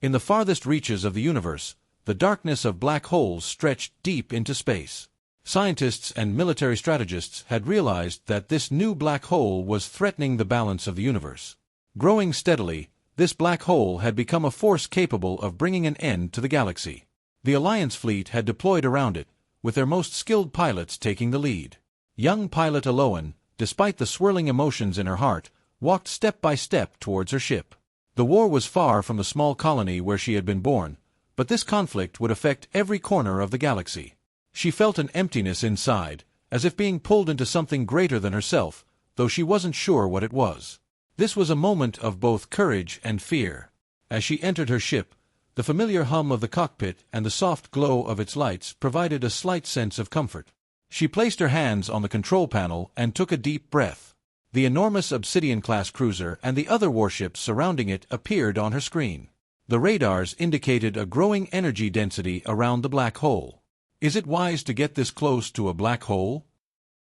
In the farthest reaches of the universe, the darkness of black holes stretched deep into space. Scientists and military strategists had realized that this new black hole was threatening the balance of the universe. Growing steadily, this black hole had become a force capable of bringing an end to the galaxy. The Alliance fleet had deployed around it, with their most skilled pilots taking the lead. Young pilot Eloan, despite the swirling emotions in her heart, walked step by step towards her ship. The war was far from the small colony where she had been born, but this conflict would affect every corner of the galaxy. She felt an emptiness inside, as if being pulled into something greater than herself, though she wasn't sure what it was. This was a moment of both courage and fear. As she entered her ship, the familiar hum of the cockpit and the soft glow of its lights provided a slight sense of comfort. She placed her hands on the control panel and took a deep breath. The enormous Obsidian-class cruiser and the other warships surrounding it appeared on her screen. The radars indicated a growing energy density around the black hole. Is it wise to get this close to a black hole?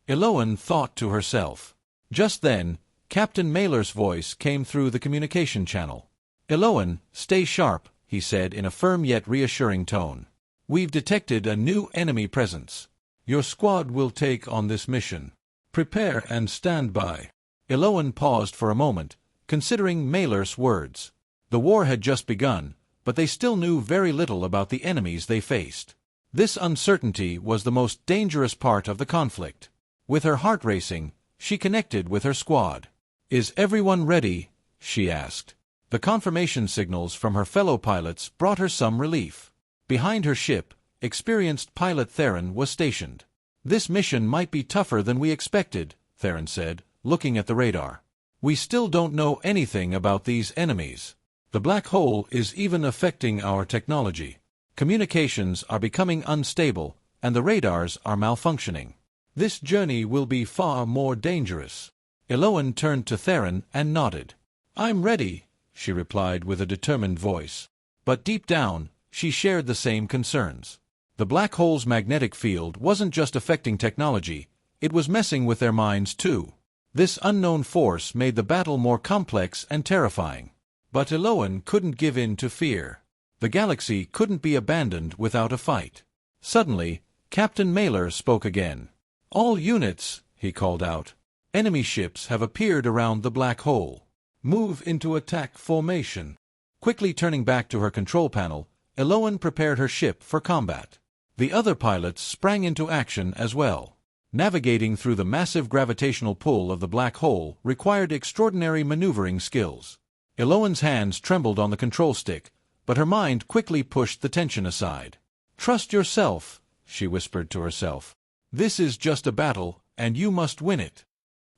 Eloan thought to herself. Just then, Captain Mailer's voice came through the communication channel. "Eloan, stay sharp," he said in a firm yet reassuring tone. "We've detected a new enemy presence. Your squad will take on this mission. Prepare and stand by." Eloan paused for a moment, considering Mailer's words. The war had just begun, but they still knew very little about the enemies they faced. This uncertainty was the most dangerous part of the conflict. With her heart racing, she connected with her squad. "Is everyone ready?" she asked. The confirmation signals from her fellow pilots brought her some relief. Behind her ship, experienced pilot Theron was stationed. "This mission might be tougher than we expected," Theron said, looking at the radar. "We still don't know anything about these enemies. The black hole is even affecting our technology. Communications are becoming unstable, and the radars are malfunctioning. This journey will be far more dangerous." Eloan turned to Theron and nodded. "I'm ready," she replied with a determined voice. But deep down, she shared the same concerns. The black hole's magnetic field wasn't just affecting technology, it was messing with their minds too. This unknown force made the battle more complex and terrifying. But Eloan couldn't give in to fear. The galaxy couldn't be abandoned without a fight. Suddenly, Captain Mailer spoke again. "All units," he called out. "Enemy ships have appeared around the black hole. Move into attack formation." Quickly turning back to her control panel, Eloan prepared her ship for combat. The other pilots sprang into action as well. Navigating through the massive gravitational pull of the black hole required extraordinary maneuvering skills. Eloan's hands trembled on the control stick, but her mind quickly pushed the tension aside. "Trust yourself," she whispered to herself. "This is just a battle, and you must win it."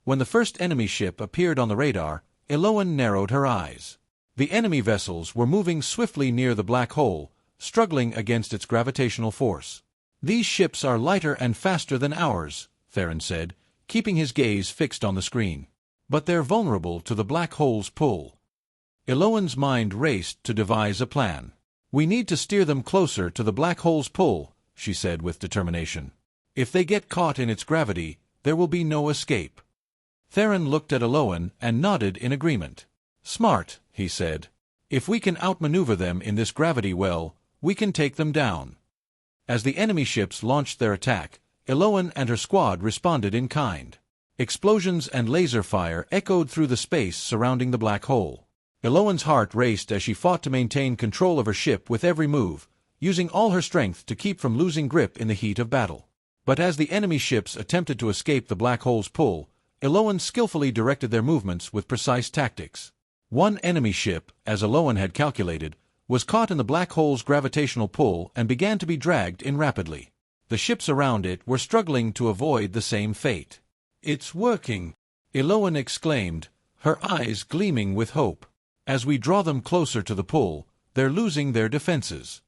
When the first enemy ship appeared on the radar, Eloan narrowed her eyes. The enemy vessels were moving swiftly near the black hole, struggling against its gravitational force. "These ships are lighter and faster than ours," Theron said, keeping his gaze fixed on the screen. "But they're vulnerable to the black hole's pull." Eloan's mind raced to devise a plan. "We need to steer them closer to the black hole's pull," she said with determination. "If they get caught in its gravity, there will be no escape." Theron looked at Eloan and nodded in agreement. "Smart," he said. "If we can outmaneuver them in this gravity well, we can take them down." As the enemy ships launched their attack, Eloan and her squad responded in kind. Explosions and laser fire echoed through the space surrounding the black hole. Eloan's heart raced as she fought to maintain control of her ship with every move, using all her strength to keep from losing grip in the heat of battle. But as the enemy ships attempted to escape the black hole's pull, Eloan skillfully directed their movements with precise tactics. One enemy ship, as Eloan had calculated, was caught in the black hole's gravitational pull and began to be dragged in rapidly. The ships around it were struggling to avoid the same fate. "It's working," Eloan exclaimed, her eyes gleaming with hope. "As we draw them closer to the pull, they're losing their defenses."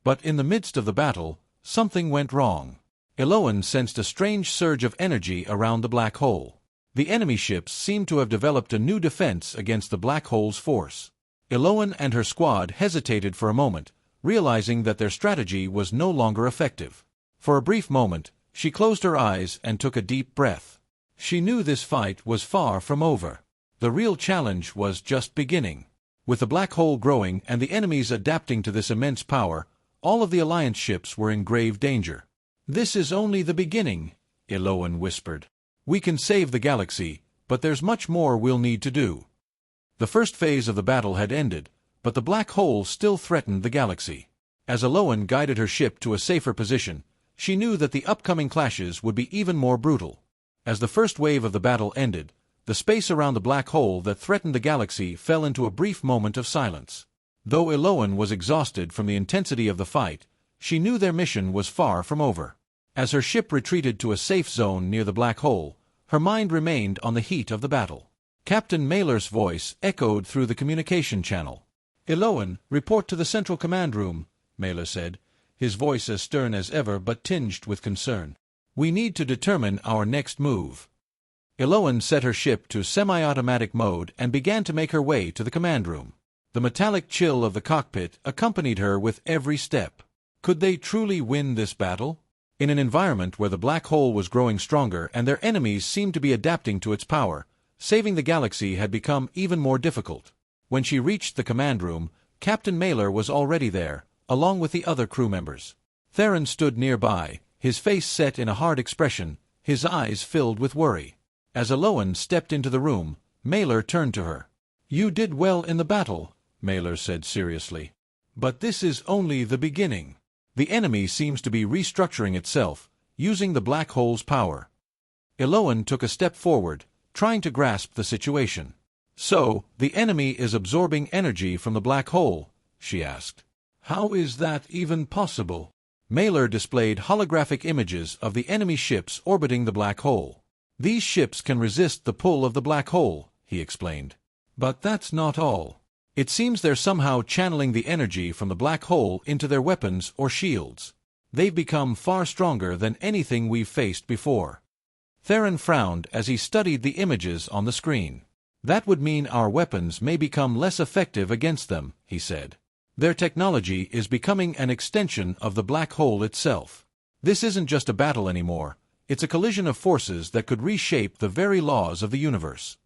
But in the midst of the battle, something went wrong. Eloan sensed a strange surge of energy around the black hole. The enemy ships seemed to have developed a new defense against the black hole's force. Eloan and her squad hesitated for a moment, realizing that their strategy was no longer effective. For a brief moment, she closed her eyes and took a deep breath. She knew this fight was far from over. The real challenge was just beginning. With the black hole growing and the enemies adapting to this immense power, all of the Alliance ships were in grave danger. "This is only the beginning," Eloan whispered. "We can save the galaxy, but there's much more we'll need to do." The first phase of the battle had ended, but the black hole still threatened the galaxy. As Eloan guided her ship to a safer position, she knew that the upcoming clashes would be even more brutal. As the first wave of the battle ended, the space around the black hole that threatened the galaxy fell into a brief moment of silence. Though Eloan was exhausted from the intensity of the fight, she knew their mission was far from over. As her ship retreated to a safe zone near the black hole, her mind remained on the heat of the battle. Captain Mailer's voice echoed through the communication channel. "Eloan, report to the Central Command Room," Mailer said, his voice as stern as ever but tinged with concern. "We need to determine our next move." Eloan set her ship to semi-automatic mode and began to make her way to the command room. The metallic chill of the cockpit accompanied her with every step. Could they truly win this battle? In an environment where the black hole was growing stronger and their enemies seemed to be adapting to its power, saving the galaxy had become even more difficult. When she reached the command room, Captain Mailer was already there, along with the other crew members. Theron stood nearby, his face set in a hard expression, his eyes filled with worry. As Eloan stepped into the room, Mailer turned to her. "You did well in the battle," Mailer said seriously. "But this is only the beginning. The enemy seems to be restructuring itself, using the black hole's power." Eloan took a step forward, trying to grasp the situation. "So, the enemy is absorbing energy from the black hole?" she asked. "How is that even possible?" Mailer displayed holographic images of the enemy ships orbiting the black hole. "These ships can resist the pull of the black hole," he explained. "But that's not all. It seems they're somehow channeling the energy from the black hole into their weapons or shields. They've become far stronger than anything we've faced before." Theron frowned as he studied the images on the screen. "That would mean our weapons may become less effective against them," he said. "Their technology is becoming an extension of the black hole itself. This isn't just a battle anymore, it's a collision of forces that could reshape the very laws of the universe."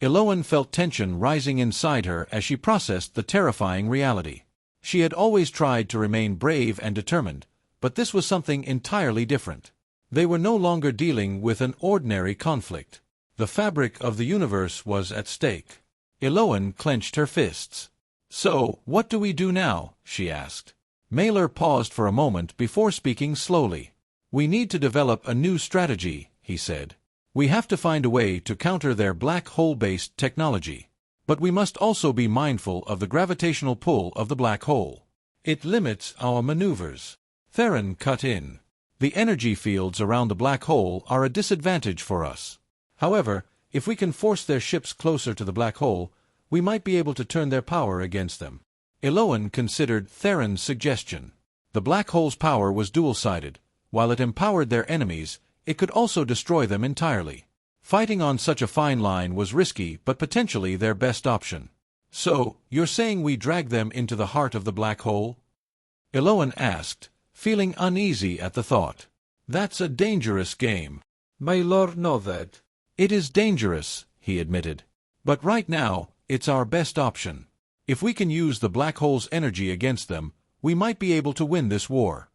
Eloan felt tension rising inside her as she processed the terrifying reality. She had always tried to remain brave and determined, but this was something entirely different. They were no longer dealing with an ordinary conflict. The fabric of the universe was at stake. Eloan clenched her fists. "So, what do we do now?" she asked. Mailer paused for a moment before speaking slowly. "We need to develop a new strategy," he said. "We have to find a way to counter their black hole-based technology. But we must also be mindful of the gravitational pull of the black hole. It limits our maneuvers." Theron cut in. "The energy fields around the black hole are a disadvantage for us. However, if we can force their ships closer to the black hole, we might be able to turn their power against them." Eloan considered Theron's suggestion. The black hole's power was dual-sided. While it empowered their enemies, it could also destroy them entirely. Fighting on such a fine line was risky but potentially their best option. "So, you're saying we drag them into the heart of the black hole?" Eloan asked, feeling uneasy at the thought. "That's a dangerous game." "Mailer nodded. "It is dangerous," he admitted. "But right now, it's our best option. If we can use the black hole's energy against them, we might be able to win this war."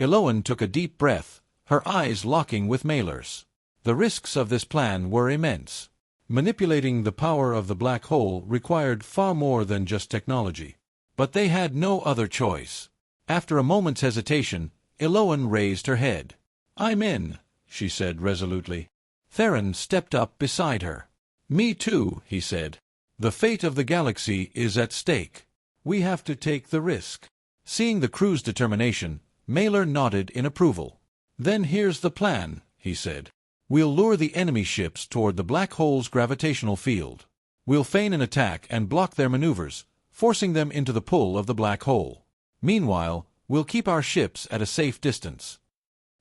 Eloan took a deep breath, her eyes locking with Mailer's. The risks of this plan were immense. Manipulating the power of the black hole required far more than just technology. But they had no other choice. After a moment's hesitation, Eloan raised her head. "I'm in," she said resolutely. Theron stepped up beside her. "Me too," he said. "The fate of the galaxy is at stake. We have to take the risk." Seeing the crew's determination, Mailer nodded in approval. "Then here's the plan," he said. "We'll lure the enemy ships toward the black hole's gravitational field. We'll feign an attack and block their maneuvers, forcing them into the pull of the black hole. Meanwhile, we'll keep our ships at a safe distance."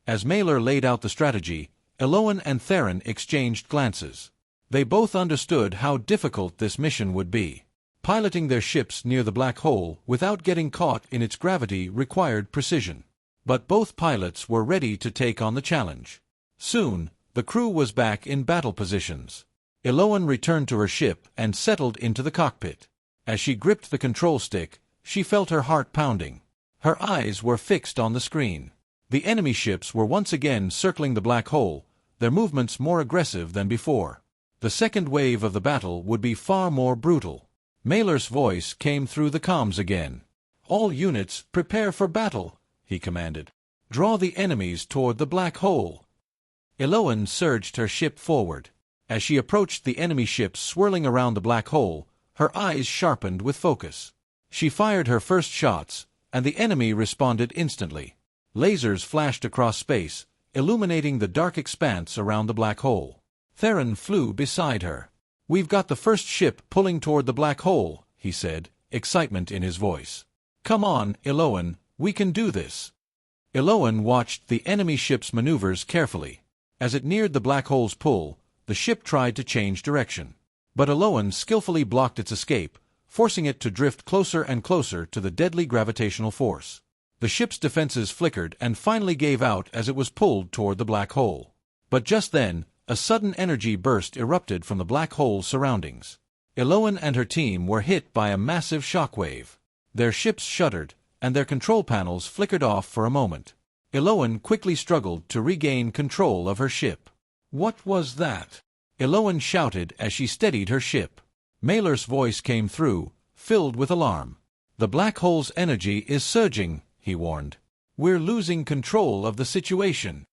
As Mailer laid out the strategy, Eloan and Theron exchanged glances. They both understood how difficult this mission would be. Piloting their ships near the black hole without getting caught in its gravity required precision. But both pilots were ready to take on the challenge. Soon, the crew was back in battle positions. Eloan returned to her ship and settled into the cockpit. As she gripped the control stick, she felt her heart pounding. Her eyes were fixed on the screen. The enemy ships were once again circling the black hole, their movements more aggressive than before. The second wave of the battle would be far more brutal. Mailer's voice came through the comms again. "All units, prepare for battle," he commanded. "Draw the enemies toward the black hole." Eloan surged her ship forward. As she approached the enemy ships swirling around the black hole, her eyes sharpened with focus. She fired her first shots, and the enemy responded instantly. Lasers flashed across space, illuminating the dark expanse around the black hole. Theron flew beside her. "We've got the first ship pulling toward the black hole," he said, excitement in his voice. "Come on, Eloan, we can do this." Eloan watched the enemy ship's maneuvers carefully. As it neared the black hole's pull, the ship tried to change direction. But Eloan skillfully blocked its escape, forcing it to drift closer and closer to the deadly gravitational force. The ship's defenses flickered and finally gave out as it was pulled toward the black hole. But just then, a sudden energy burst erupted from the black hole's surroundings. Eloan and her team were hit by a massive shockwave. Their ships shuddered, and their control panels flickered off for a moment. Eloan quickly struggled to regain control of her ship. "What was that?" Eloan shouted as she steadied her ship. Mailer's voice came through, filled with alarm. "The black hole's energy is surging," he warned. "We're losing control of the situation."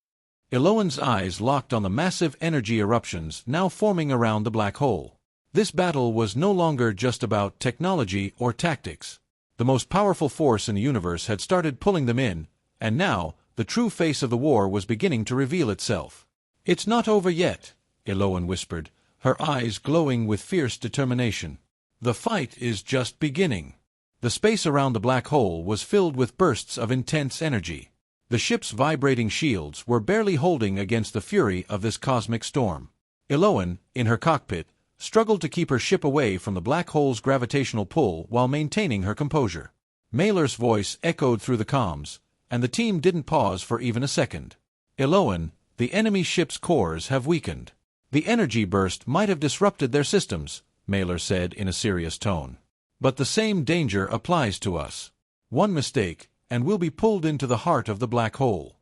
Eloan's eyes locked on the massive energy eruptions now forming around the black hole. This battle was no longer just about technology or tactics. The most powerful force in the universe had started pulling them in, and now, the true face of the war was beginning to reveal itself. "It's not over yet," Eloan whispered, her eyes glowing with fierce determination. "The fight is just beginning." The space around the black hole was filled with bursts of intense energy. The ship's vibrating shields were barely holding against the fury of this cosmic storm. Eloan, in her cockpit, struggled to keep her ship away from the black hole's gravitational pull while maintaining her composure. Mailer's voice echoed through the comms, and the team didn't pause for even a second. "Eloan, the enemy ship's cores have weakened. The energy burst might have disrupted their systems," Mailer said in a serious tone. "But the same danger applies to us. One mistake, and we'll be pulled into the heart of the black hole."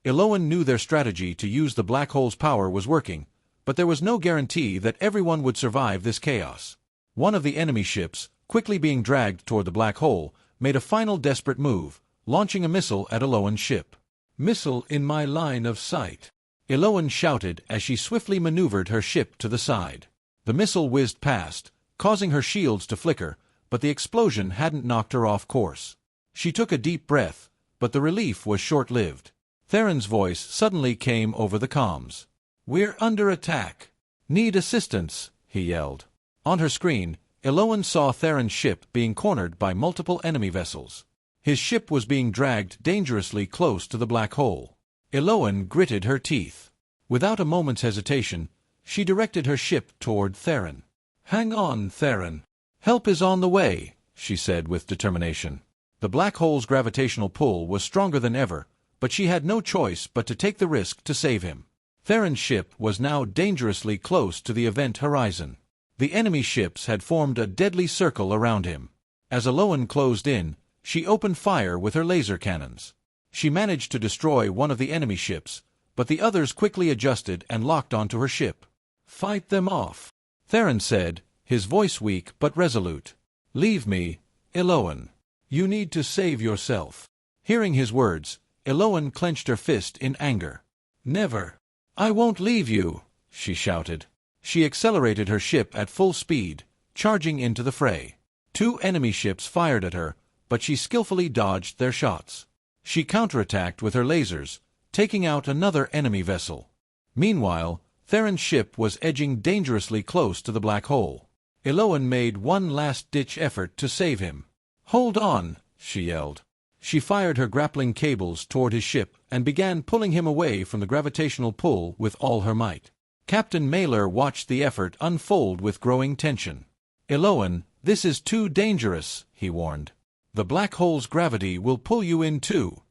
Eloan knew their strategy to use the black hole's power was working, but there was no guarantee that everyone would survive this chaos. One of the enemy ships, quickly being dragged toward the black hole, made a final desperate move, launching a missile at Eloan's ship. "Missile in my line of sight," Eloan shouted as she swiftly maneuvered her ship to the side. The missile whizzed past, causing her shields to flicker, but the explosion hadn't knocked her off course. She took a deep breath, but the relief was short-lived. Theron's voice suddenly came over the comms. "We're under attack. Need assistance," he yelled. On her screen, Eloan saw Theron's ship being cornered by multiple enemy vessels. His ship was being dragged dangerously close to the black hole. Eloan gritted her teeth. Without a moment's hesitation, she directed her ship toward Theron. "Hang on, Theron. Help is on the way," she said with determination. The black hole's gravitational pull was stronger than ever, but she had no choice but to take the risk to save him. Theron's ship was now dangerously close to the event horizon. The enemy ships had formed a deadly circle around him. As Eloan closed in, she opened fire with her laser cannons. She managed to destroy one of the enemy ships, but the others quickly adjusted and locked onto her ship. "Fight them off," Theron said, his voice weak but resolute. "Leave me, Eloan. You need to save yourself." Hearing his words, Eloan clenched her fist in anger. "Never. I won't leave you," she shouted. She accelerated her ship at full speed, charging into the fray. 2 enemy ships fired at her, but she skillfully dodged their shots. She counterattacked with her lasers, taking out another enemy vessel. Meanwhile, Theron's ship was edging dangerously close to the black hole. Eloan made one last-ditch effort to save him. "Hold on," she yelled. She fired her grappling cables toward his ship and began pulling him away from the gravitational pull with all her might. Captain Mailer watched the effort unfold with growing tension. "Eloan, this is too dangerous," he warned. "The black hole's gravity will pull you in too."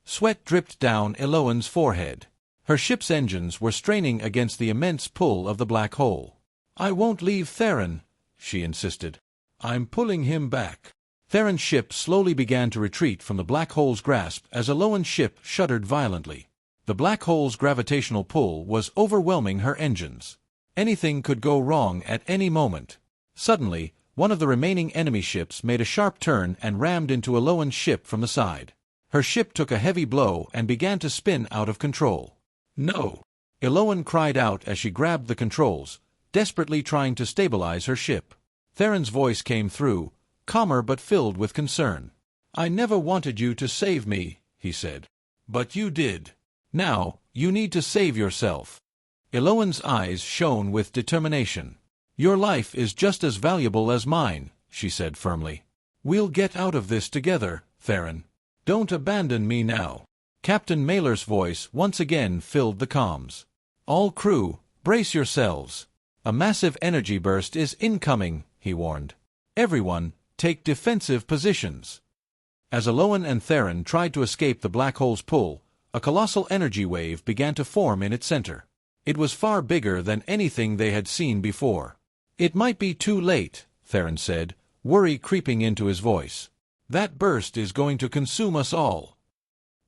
Sweat dripped down Eloan's forehead. Her ship's engines were straining against the immense pull of the black hole. "I won't leave Theron," she insisted. I'm pulling him back. Theron's ship slowly began to retreat from the black hole's grasp as Eloan's ship shuddered violently. The black hole's gravitational pull was overwhelming her engines. Anything could go wrong at any moment. Suddenly, one of the remaining enemy ships made a sharp turn and rammed into Eloan's ship from the side. Her ship took a heavy blow and began to spin out of control. "No!" Eloan cried out as she grabbed the controls, desperately trying to stabilize her ship. Theron's voice came through, calmer but filled with concern. "I never wanted you to save me," he said. "But you did. Now, you need to save yourself." Eloan's eyes shone with determination. "Your life is just as valuable as mine," she said firmly. "We'll get out of this together, Theron. Don't abandon me now." Captain Mailer's voice once again filled the comms. "All crew, brace yourselves. A massive energy burst is incoming," he warned. "Everyone, take defensive positions." As Eloan and Theron tried to escape the black hole's pull, a colossal energy wave began to form in its center. It was far bigger than anything they had seen before. "It might be too late," Theron said, worry creeping into his voice. "That burst is going to consume us all."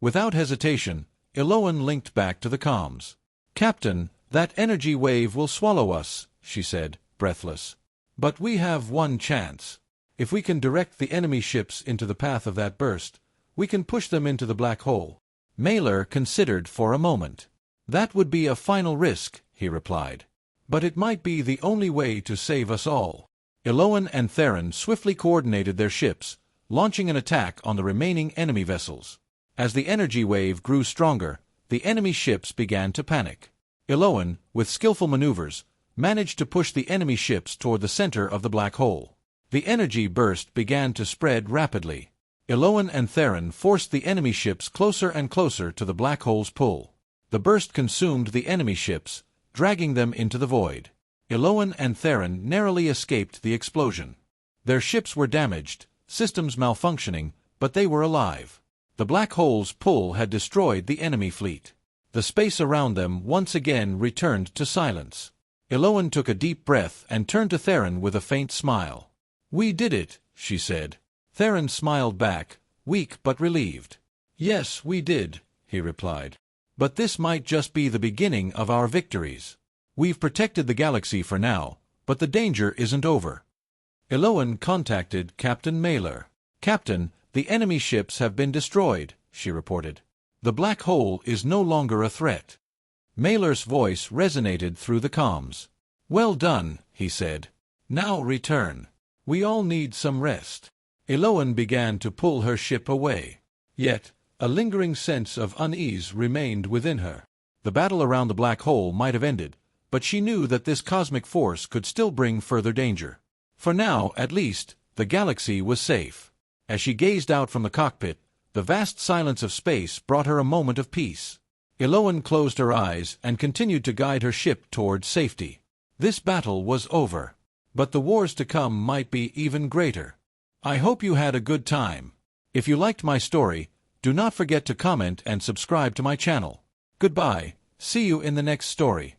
Without hesitation, Eloan linked back to the comms. "Captain, that energy wave will swallow us," she said, breathless. "But we have one chance. If we can direct the enemy ships into the path of that burst, we can push them into the black hole." Mailer considered for a moment. "That would be a final risk," he replied. "But it might be the only way to save us all." Eloan and Theron swiftly coordinated their ships, launching an attack on the remaining enemy vessels. As the energy wave grew stronger, the enemy ships began to panic. Eloan, with skillful maneuvers, managed to push the enemy ships toward the center of the black hole. The energy burst began to spread rapidly. Eloan and Theron forced the enemy ships closer and closer to the black hole's pull. The burst consumed the enemy ships, dragging them into the void. Eloan and Theron narrowly escaped the explosion. Their ships were damaged, systems malfunctioning, but they were alive. The black hole's pull had destroyed the enemy fleet. The space around them once again returned to silence. Eloan took a deep breath and turned to Theron with a faint smile. "We did it," she said. Theron smiled back, weak but relieved. "Yes, we did," he replied. "But this might just be the beginning of our victories. We've protected the galaxy for now, but the danger isn't over." Eloan contacted Captain Mailer. "Captain, the enemy ships have been destroyed," she reported. "The black hole is no longer a threat." Mailer's voice resonated through the comms. "Well done," he said. "Now return. We all need some rest." Eloan began to pull her ship away. Yet, a lingering sense of unease remained within her. The battle around the black hole might have ended, but she knew that this cosmic force could still bring further danger. For now, at least, the galaxy was safe. As she gazed out from the cockpit, the vast silence of space brought her a moment of peace. Eloan closed her eyes and continued to guide her ship toward safety. This battle was over. But the wars to come might be even greater. I hope you had a good time. If you liked my story, do not forget to comment and subscribe to my channel. Goodbye. See you in the next story.